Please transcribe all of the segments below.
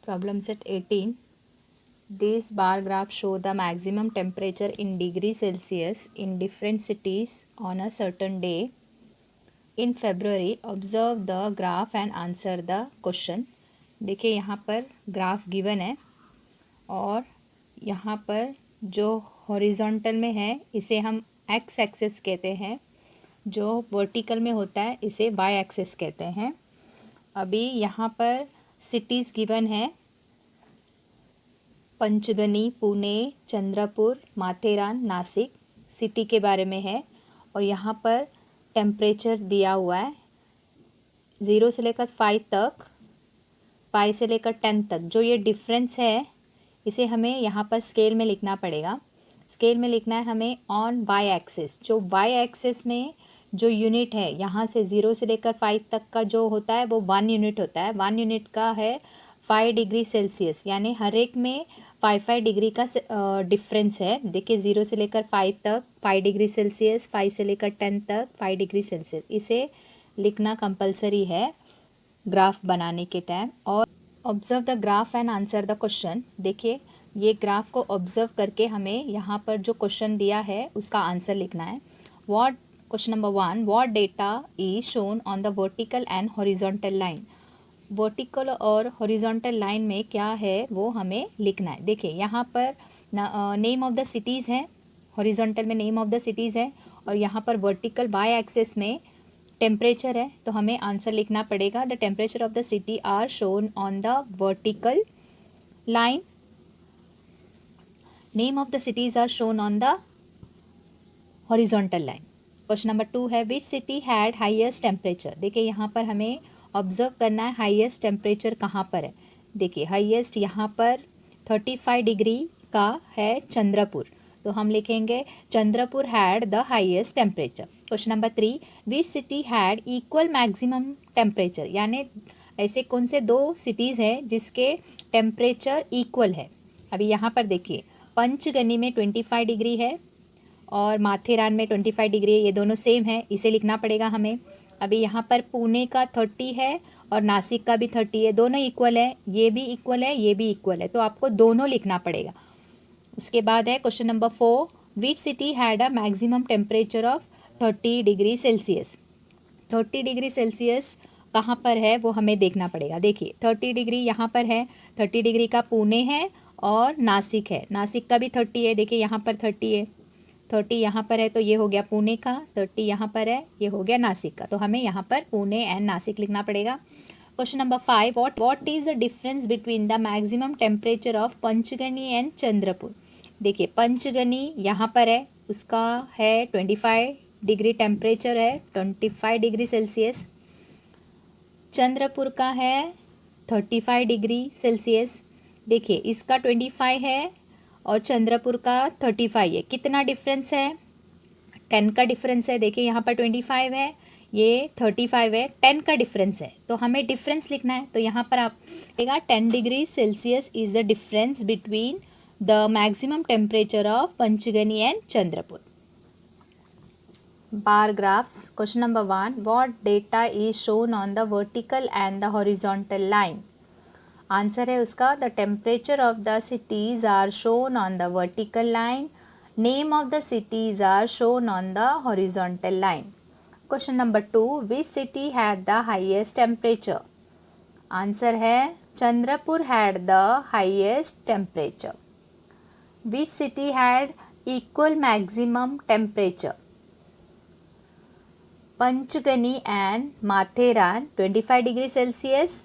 Problem set 18. These bar graphs show the maximum temperature in degree Celsius in different cities on a certain day. In February, observe the graph and answer the question. देखिए यहाँ पर graph given है और यहाँ पर जो horizontal में है इसे हम एक्स एक्सिस कहते हैं, जो वर्टिकल में होता है इसे वाई एक्सिस कहते हैं। अभी यहाँ पर सिटीज़ गिवन है, पंचगनी, पुणे, चंद्रपुर, माथेरान, नासिक सिटी के बारे में है। और यहाँ पर टेम्परेचर दिया हुआ है 0 से लेकर 5 तक, 5 से लेकर 10 तक। जो ये डिफरेंस है इसे हमें यहाँ पर स्केल में लिखना पड़ेगा। स्केल में लिखना है हमें ऑन वाई एक्सिस। जो वाई एक्सिस में जो यूनिट है यहाँ से 0 से लेकर 5 तक का जो होता है वो 1 यूनिट होता है। 1 यूनिट का है 5 डिग्री सेल्सियस, यानी हर एक में 5 डिग्री का डिफरेंस है। देखिए 0 से लेकर 5 तक 5 डिग्री सेल्सियस, 5 से लेकर 10 तक 5 डिग्री सेल्सियस। इसे लिखना कंपलसरी है ग्राफ बनाने के टाइम। और observe the graph and answer the question. देखिए ये ग्राफ को ऑब्जर्व करके हमें यहाँ पर जो क्वेश्चन दिया है उसका आंसर लिखना है। Question number 1, what data is shown on the vertical and horizontal line. Vertical और हॉरिजॉन्टल लाइन में क्या है वो हमें लिखना है। देखिए यहाँ पर नेम ऑफ द सिटीज़ है, हॉरिजॉन्टल में नेम ऑफ द सिटीज़ है और यहाँ पर वर्टिकल वाई एक्सिस में टेम्परेचर है। तो हमें आंसर लिखना पड़ेगा the temperature of the city are shown on the vertical line, name of the cities are shown on the horizontal line. Question number 2 है which city had highest temperature. देखिए यहाँ पर हमें ऑब्जर्व करना है हाईएस्ट टेम्परेचर कहाँ पर है। देखिए हाईएस्ट यहाँ पर 35 डिग्री का है चंद्रपुर, तो हम लिखेंगे Chandrapur had the highest temperature. Question number 3, which city had equal maximum temperature, यानी ऐसे कौन से दो सिटीज़ हैं जिसके टेम्परेचर इक्वल है। अभी यहाँ पर देखिए पंचगनी में 25 डिग्री है और माथेरान में 25 डिग्री है, ये दोनों सेम है, इसे लिखना पड़ेगा हमें। अभी यहाँ पर पुणे का 30 है और नासिक का भी 30 है, दोनों इक्वल है, ये भी इक्वल है, ये भी इक्वल है, तो आपको दोनों लिखना पड़ेगा। उसके बाद है question number 4, which city had a maximum temperature of 30 degree Celsius. 30 degree Celsius कहाँ पर है वो हमें देखना पड़ेगा। देखिए 30 डिग्री यहाँ पर है, 30 डिग्री का पुणे है और नासिक है, नासिक का भी 30 है। देखिए यहाँ पर 30 है, 30 यहाँ पर है तो ये हो गया पुणे का, 30 यहाँ पर है, ये हो गया नासिक का, तो हमें यहाँ पर पुणे एंड नासिक लिखना पड़ेगा। Question number 5, what is the difference between the maximum temperature of Panchgani and Chandrapur. देखिए पंचगनी यहाँ पर है, उसका है 25 डिग्री टेम्परेचर है, 25 डिग्री सेल्सियस। चंद्रपुर का है 35 डिग्री सेल्सियस। देखिए इसका 25 है और चंद्रपुर का 35 है, कितना डिफरेंस है, 10 का डिफरेंस है। देखिए यहाँ पर 25 है, ये 35 है, 10 का डिफरेंस है, तो हमें डिफरेंस लिखना है। तो यहाँ पर आप देगा 10 degree Celsius is the difference between the maximum temperature of Panchgani and Chandrapur. Bar graphs. Question number 1, what data is shown on the vertical and the horizontal line. Answer है उसका the temperature of the cities are shown on the vertical line, name of the cities are shown on the horizontal line. Question number 2, which city had the highest temperature. Answer है Chandrapur had the highest temperature. Which city had equal maximum temperature. Panchgani and Matheran 25 degree Celsius,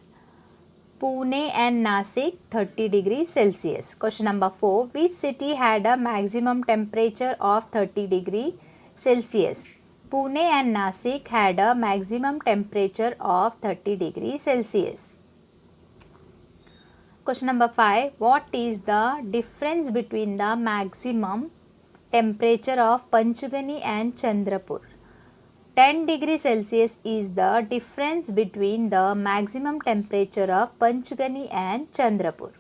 Pune and Nasik 30 degree Celsius. Question number 4, which city had a maximum temperature of 30 degree Celsius. Pune and Nasik had a maximum temperature of 30 degree Celsius. Question number 5, what is the difference between the maximum temperature of Panchgani and Chandrapur. 10 degree Celsius is the difference between the maximum temperature of Panchgani and Chandrapur.